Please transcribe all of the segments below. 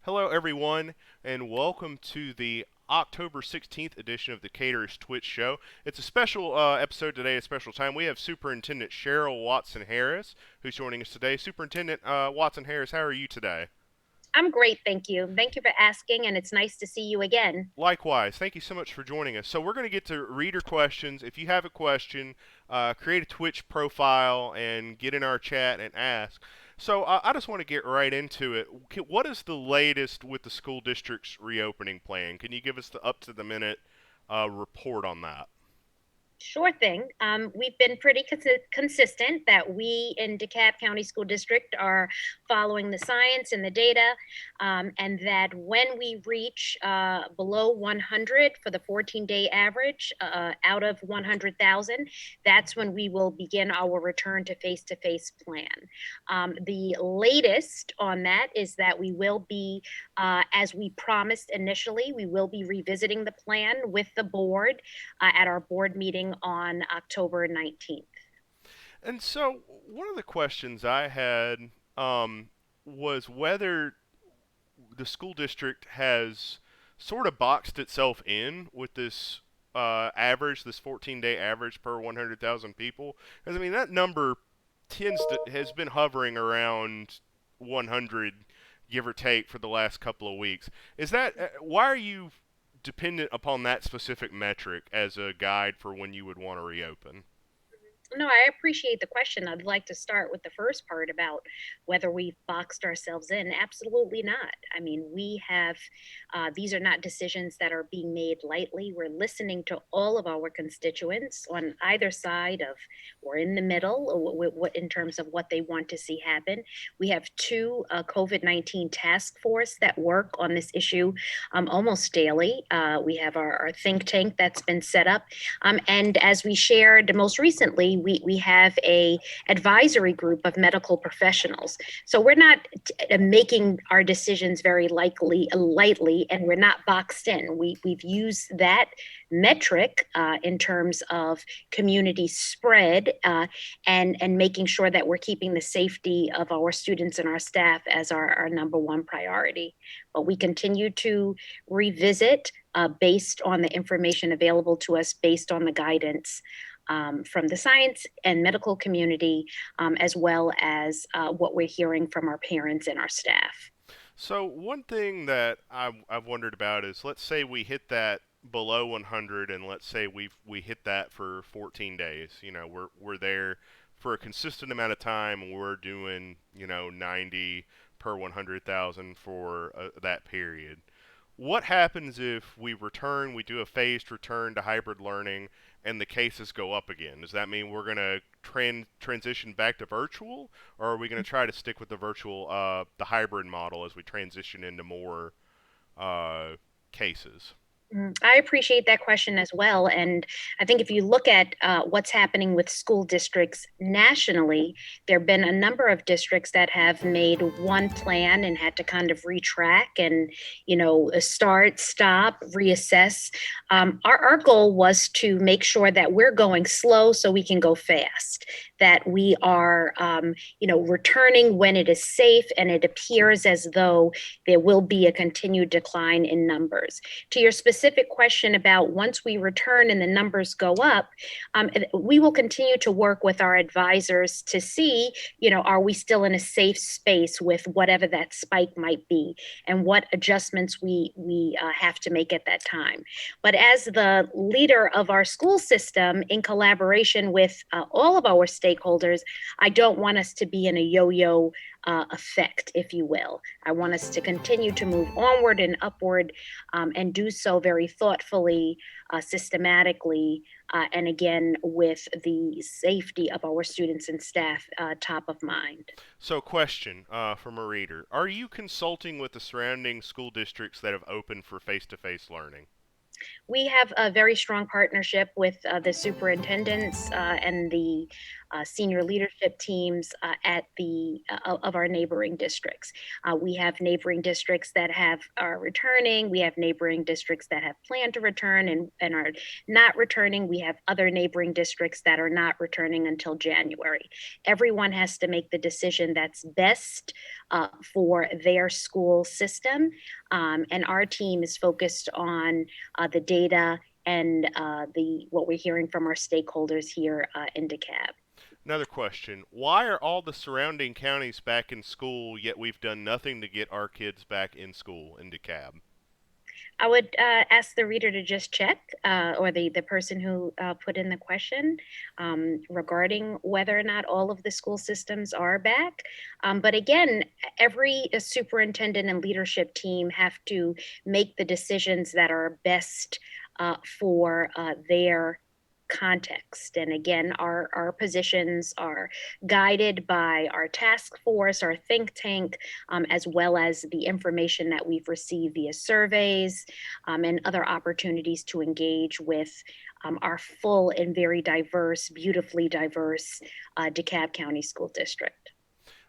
Hello, everyone, and welcome to the October 16th edition of the Decaturish Twitch Show. It's a special episode today, a special time. We have Superintendent Cheryl Watson Harris, who's joining us today. Superintendent Watson Harris, how are you today? I'm great, thank you. Thank you for asking, and it's nice to see you again. Likewise, thank you so much for joining us. So we're going to get to reader questions. If you have a question, create a Twitch profile and get in our chat and ask. So I just want to get right into it. What is the latest with the school district's reopening plan? Can you give us the up-to-the-minute report on that? Sure thing. We've been pretty consistent that we in DeKalb County School District are following the science and the data, and that when we reach below 100 for the 14-day average out of 100,000, that's when we will begin our return to face-to-face plan. The latest on that is that we will be, as we promised initially, we will be revisiting the plan with the board at our board meeting on October 19th. And so one of the questions I had was whether the school district has sort of boxed itself in with this average, this 14-day average per 100,000 people. Because I mean that number has been hovering around 100, give or take, for the last couple of weeks. Is that why are you dependent upon that specific metric as a guide for when you would want to reopen? No, I appreciate the question. I'd like to start with the first part about whether we've boxed ourselves in. Absolutely not. I mean, these are not decisions that are being made lightly. We're listening to all of our constituents on either side of, or in the middle, in terms of what they want to see happen. We have two COVID-19 task force that work on this issue almost daily. We have our think tank that's been set up. And as we shared most recently, we have a advisory group of medical professionals. So we're not making our decisions very lightly, and we're not boxed in. We've used that metric in terms of community spread and making sure that we're keeping the safety of our students and our staff as our number one priority. But we continue to revisit based on the information available to us, based on the guidance from the science and medical community, as well as what we're hearing from our parents and our staff. So one thing that I've wondered about is, let's say we hit that below 100, and let's say we hit that for 14 days. You know, we're there for a consistent amount of time, and we're doing 90 per 100,000 for that period. What happens if we do a phased return to hybrid learning, and the cases go up again? Does that mean we're going to transition back to virtual, or are we going to try to stick with the hybrid model as we transition into more cases? I appreciate that question as well. And I think if you look at what's happening with school districts nationally, there have been a number of districts that have made one plan and had to kind of retrack and, start, stop, reassess. Our goal was to make sure that we're going slow so we can go fast, that we are, returning when it is safe and it appears as though there will be a continued decline in numbers. To your specific question about once we return and the numbers go up, we will continue to work with our advisors to see, are we still in a safe space with whatever that spike might be and what adjustments we have to make at that time. But as the leader of our school system, in collaboration with all of our stakeholders, I don't want us to be in a yo-yo effect, if you will. I want us to continue to move onward and upward and do so very thoughtfully, systematically, and again, with the safety of our students and staff top of mind. So, question from a reader: are you consulting with the surrounding school districts that have opened for face-to-face learning? We have a very strong partnership with the superintendents and the senior leadership teams at the of our neighboring districts. We have neighboring districts that are returning. We have neighboring districts that have planned to return and are not returning. We have other neighboring districts that are not returning until January. Everyone has to make the decision that's best for their school system. And our team is focused on the data and what we're hearing from our stakeholders here in DeKalb. Another question. Why are all the surrounding counties back in school, yet we've done nothing to get our kids back in school in DeKalb? I would ask the reader to just check, or the person who put in the question regarding whether or not all of the school systems are back. But again, every superintendent and leadership team have to make the decisions that are best for their context. And again, our positions are guided by our task force, our think tank, as well as the information that we've received via surveys and other opportunities to engage with our full and very diverse, beautifully diverse DeKalb County School District.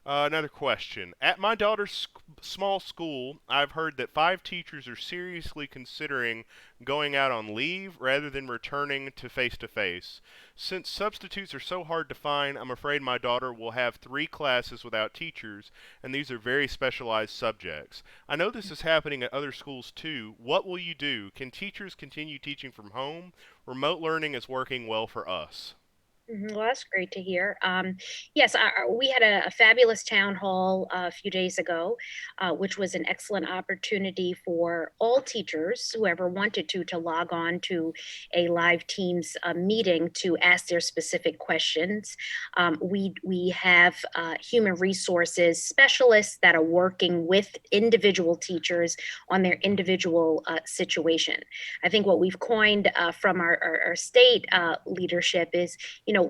Another question. At my daughter's small school, I've heard that 5 teachers are seriously considering going out on leave rather than returning to face to face. Since substitutes are so hard to find, I'm afraid my daughter will have 3 classes without teachers, and these are very specialized subjects. I know this is happening at other schools too. What will you do? Can teachers continue teaching from home? Remote learning is working well for us. Well, that's great to hear. Yes, we had a fabulous town hall a few days ago, which was an excellent opportunity for all teachers, whoever wanted to log on to a live Teams meeting to ask their specific questions. We have human resources specialists that are working with individual teachers on their individual situation. I think what we've coined from our state leadership is,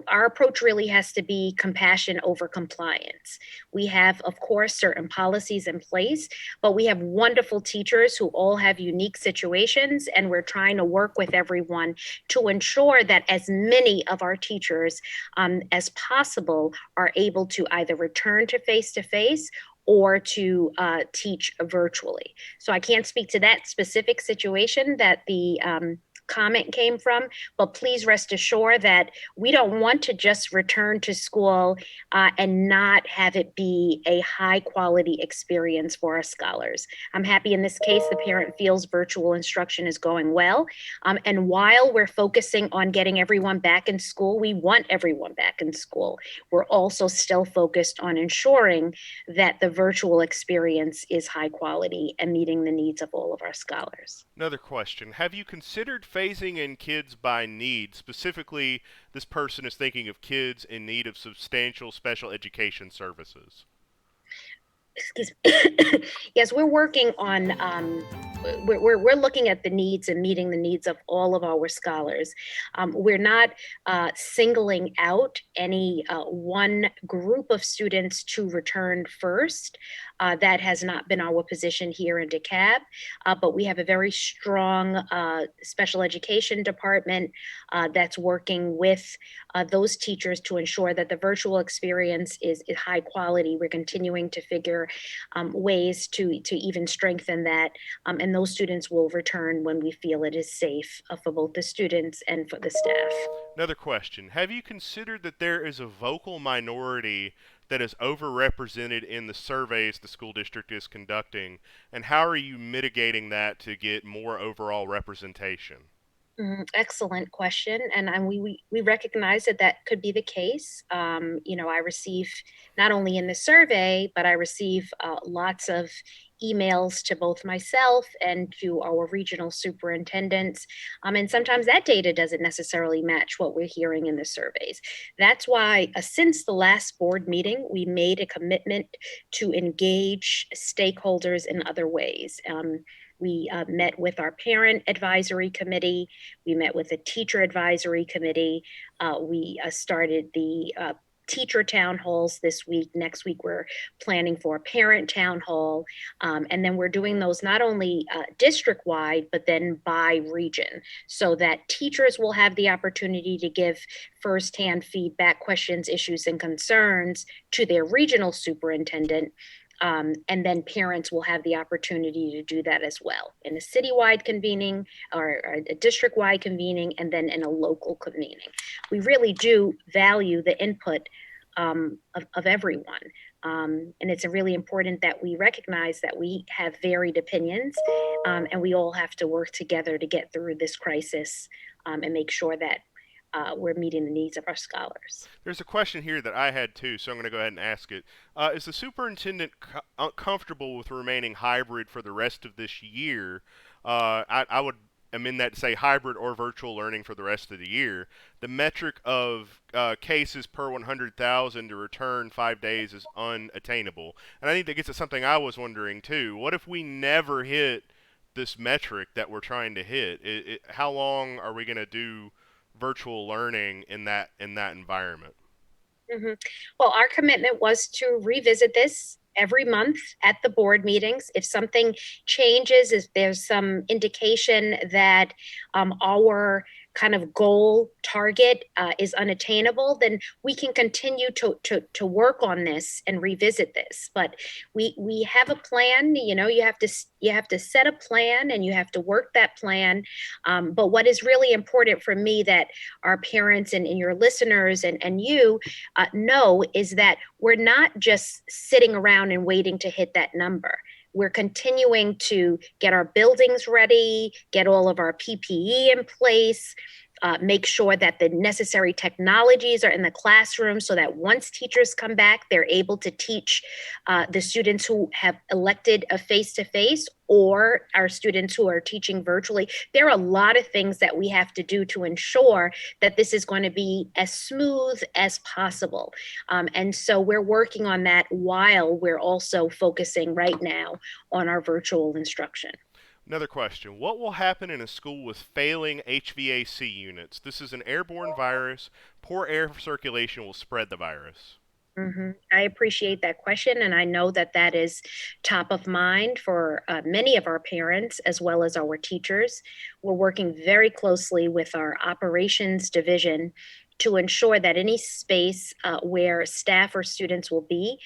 our approach really has to be compassion over compliance. We have, of course, certain policies in place, but we have wonderful teachers who all have unique situations, and we're trying to work with everyone to ensure that as many of our teachers as possible are able to either return to face or to teach virtually. So I can't speak to that specific situation that the comment came from, but please rest assured that we don't want to just return to school and not have it be a high quality experience for our scholars. I'm happy in this case the parent feels virtual instruction is going well. And while we're focusing on getting everyone back in school, we want everyone back in school. We're also still focused on ensuring that the virtual experience is high quality and meeting the needs of all of our scholars. Another question. Have you considered phasing in kids by need? Specifically, this person is thinking of kids in need of substantial special education services. Excuse me. Yes, we're working on we're looking at the needs and meeting the needs of all of our scholars. We're not singling out any one group of students to return first. That has not been our position here in DeKalb, but we have a very strong special education department that's working with those teachers to ensure that the virtual experience is high quality. We're continuing to figure ways to even strengthen that, and those students will return when we feel it is safe for both the students and for the staff. Another question. Have you considered that there is a vocal minority that is overrepresented in the surveys the school district is conducting, and how are you mitigating that to get more overall representation? Excellent question, and we recognize that that could be the case. I receive not only in the survey, but I receive lots of emails to both myself and to our regional superintendents, and sometimes that data doesn't necessarily match what we're hearing in the surveys. That's why, since the last board meeting, we made a commitment to engage stakeholders in other ways. We met with our parent advisory committee. We met with the teacher advisory committee. We started the teacher town halls this week. Next week, we're planning for a parent town hall. And then we're doing those not only district-wide, but then by region, so that teachers will have the opportunity to give firsthand feedback, questions, issues, and concerns to their regional superintendent. And then parents will have the opportunity to do that as well in a citywide convening or a district-wide convening, and then in a local convening. We really do value the input of everyone. And it's really important that we recognize that we have varied opinions, and we all have to work together to get through this crisis, and make sure that we're meeting the needs of our scholars. There's a question here that I had too, so I'm going to go ahead and ask it. Is the superintendent comfortable with remaining hybrid for the rest of this year? I would amend that to say hybrid or virtual learning for the rest of the year. The metric of cases per 100,000 to return 5 days is unattainable. And I think that gets at something I was wondering too. What if we never hit this metric that we're trying to hit? How long are we going to do virtual learning in that environment? Mm-hmm. Well, our commitment was to revisit this every month at the board meetings. If something changes, if there's some indication that our kind of goal target is unattainable, then we can continue to work on this and revisit this. But we have a plan. You have to set a plan and you have to work that plan. But what is really important for me that our parents and your listeners and you know is that we're not just sitting around and waiting to hit that number. We're continuing to get our buildings ready, get all of our PPE in place, make sure that the necessary technologies are in the classroom so that once teachers come back, they're able to teach the students who have elected a face-to-face or our students who are teaching virtually. There are a lot of things that we have to do to ensure that this is going to be as smooth as possible. And so we're working on that while we're also focusing right now on our virtual instruction. Another question. What will happen in a school with failing HVAC units? This is an airborne virus. Poor air circulation will spread the virus. Mm-hmm. I appreciate that question, and I know that that is top of mind for many of our parents as well as our teachers. We're working very closely with our operations division to ensure that any space where staff or students will be,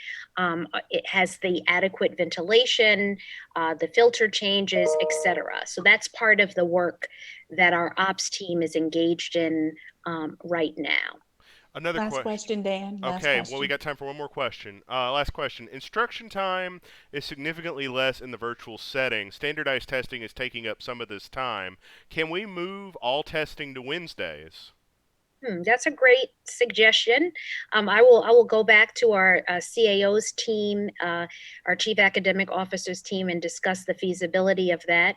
it has the adequate ventilation, the filter changes, etc. So that's part of the work that our ops team is engaged in right now. Another Last question. question, Dan. Last Okay, well, we question. got time for one more question. Last question. Instruction time is significantly less in the virtual setting. Standardized testing is taking up some of this time. Can we move all testing to Wednesdays? That's a great suggestion. I will go back to our CAO's team, our Chief Academic Officer's team, and discuss the feasibility of that.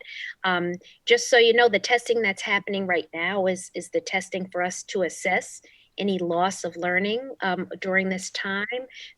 Just so you know, the testing that's happening right now is the testing for us to assess any loss of learning during this time.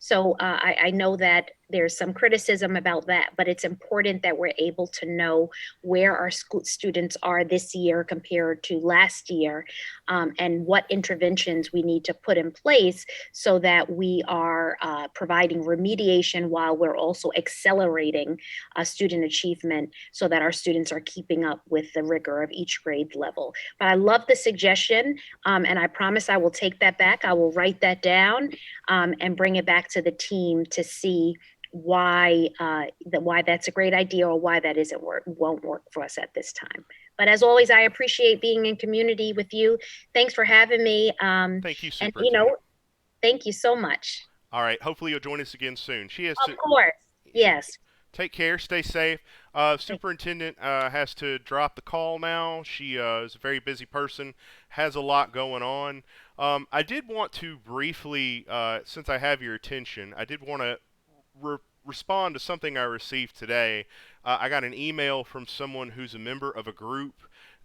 So I know that there's some criticism about that, but it's important that we're able to know where our school students are this year compared to last year, and what interventions we need to put in place so that we are providing remediation while we're also accelerating student achievement so that our students are keeping up with the rigor of each grade level. But I love the suggestion, and I promise I will take that back. I will write that down and bring it back to the team to see why that's a great idea or why that won't work for us at this time. But as always, I appreciate being in community with you. Thanks for having me. Thank you, And Superintendent. thank you so much. All right, hopefully you'll join us again soon. Of course, yes. Take care. Stay safe. Superintendent has to drop the call now. She is a very busy person, has a lot going on. I did want to briefly, since I have your attention, I did want to respond to something I received today. I got an email from someone who's a member of a group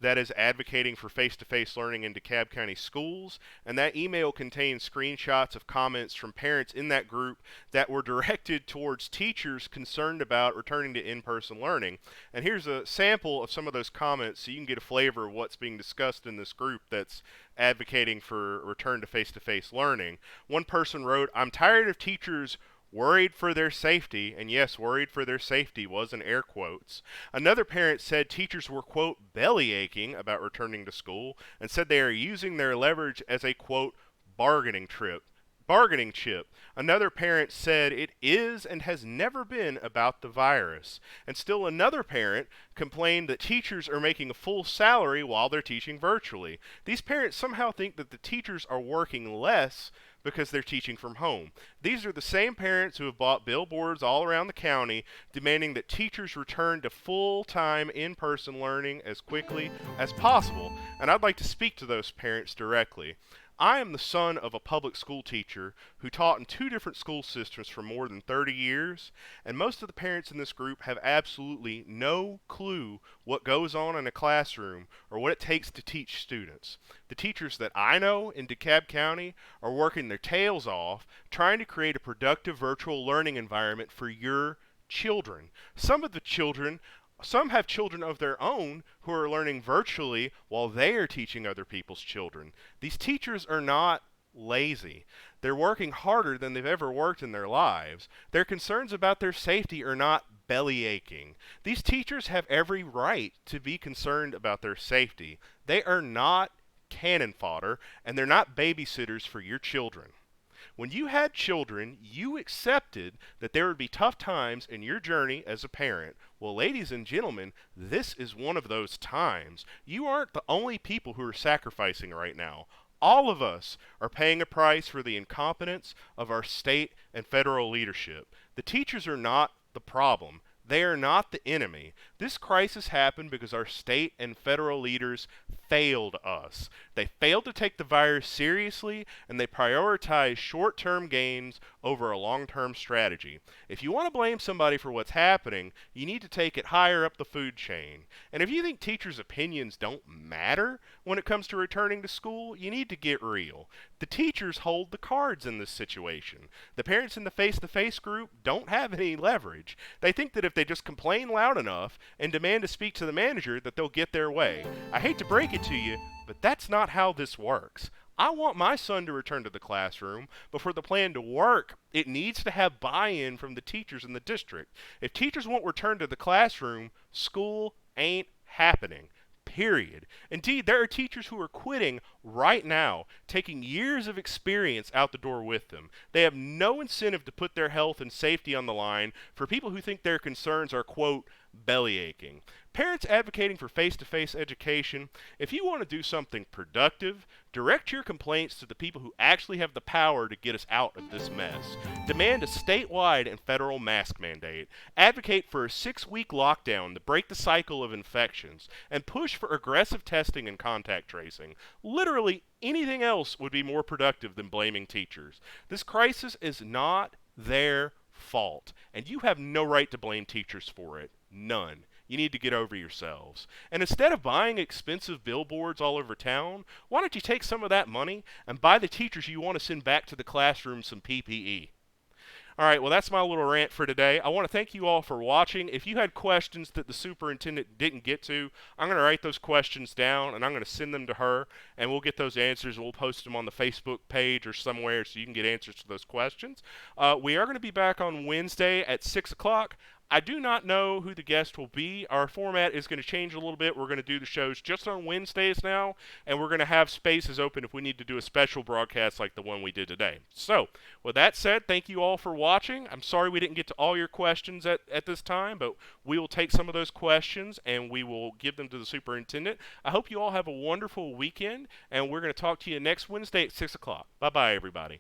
that is advocating for face-to-face learning in DeKalb County Schools, and that email contains screenshots of comments from parents in that group that were directed towards teachers concerned about returning to in-person learning. And here's a sample of some of those comments so you can get a flavor of what's being discussed in this group that's advocating for return to face-to-face learning. One person wrote, "I'm tired of teachers worried for their safety," and yes, worried for their safety was in air quotes. Another parent said teachers were, quote, belly aching about returning to school, and said they are using their leverage as a, quote, bargaining chip. Another parent said it is and has never been about the virus. And still another parent complained that teachers are making a full salary while they're teaching virtually. These parents somehow think that the teachers are working less because they're teaching from home. These are the same parents who have bought billboards all around the county demanding that teachers return to full-time in-person learning as quickly as possible. And I'd like to speak to those parents directly. I am the son of a public school teacher who taught in 2 different school systems for more than 30 years, and most of the parents in this group have absolutely no clue what goes on in a classroom or what it takes to teach students. The teachers that I know in DeKalb County are working their tails off trying to create a productive virtual learning environment for your children. Some have children of their own who are learning virtually while they are teaching other people's children. These teachers are not lazy. They're working harder than they've ever worked in their lives. Their concerns about their safety are not belly aching. These teachers have every right to be concerned about their safety. They are not cannon fodder, and they're not babysitters for your children. When you had children, you accepted that there would be tough times in your journey as a parent. Well, ladies and gentlemen, this is one of those times. You aren't the only people who are sacrificing right now. All of us are paying a price for the incompetence of our state and federal leadership. The teachers are not the problem. They are not the enemy. This crisis happened because our state and federal leaders failed us. They failed to take the virus seriously, and they prioritized short-term gains over a long-term strategy. If you want to blame somebody for what's happening, you need to take it higher up the food chain. And if you think teachers' opinions don't matter when it comes to returning to school, you need to get real. The teachers hold the cards in this situation. The parents in the face-to-face group don't have any leverage. They think that if they just complain loud enough and demand to speak to the manager, that they'll get their way. I hate to break it to you, but that's not how this works. I want my son to return to the classroom, but for the plan to work, it needs to have buy-in from the teachers in the district. If teachers won't return to the classroom, school ain't happening. Period. Indeed, there are teachers who are quitting right now, taking years of experience out the door with them. They have no incentive to put their health and safety on the line for people who think their concerns are, quote, belly aching. Parents advocating for face-to-face education, if you want to do something productive, direct your complaints to the people who actually have the power to get us out of this mess. Demand a statewide and federal mask mandate. Advocate for a 6-week lockdown to break the cycle of infections. And push for aggressive testing and contact tracing. Literally anything else would be more productive than blaming teachers. This crisis is not their fault, and you have no right to blame teachers for it. None. You need to get over yourselves. And instead of buying expensive billboards all over town, why don't you take some of that money and buy the teachers you want to send back to the classroom some PPE? All right, well, that's my little rant for today. I want to thank you all for watching. If you had questions that the superintendent didn't get to, I'm going to write those questions down, and I'm going to send them to her, and we'll get those answers. We'll post them on the Facebook page or somewhere so you can get answers to those questions. We are going to be back on Wednesday at 6 o'clock. I do not know who the guest will be. Our format is going to change a little bit. We're going to do the shows just on Wednesdays now, and we're going to have spaces open if we need to do a special broadcast like the one we did today. So, with that said, thank you all for watching. I'm sorry we didn't get to all your questions at this time, but we will take some of those questions and we will give them to the superintendent. I hope you all have a wonderful weekend, and we're going to talk to you next Wednesday at 6 o'clock. Bye-bye, everybody.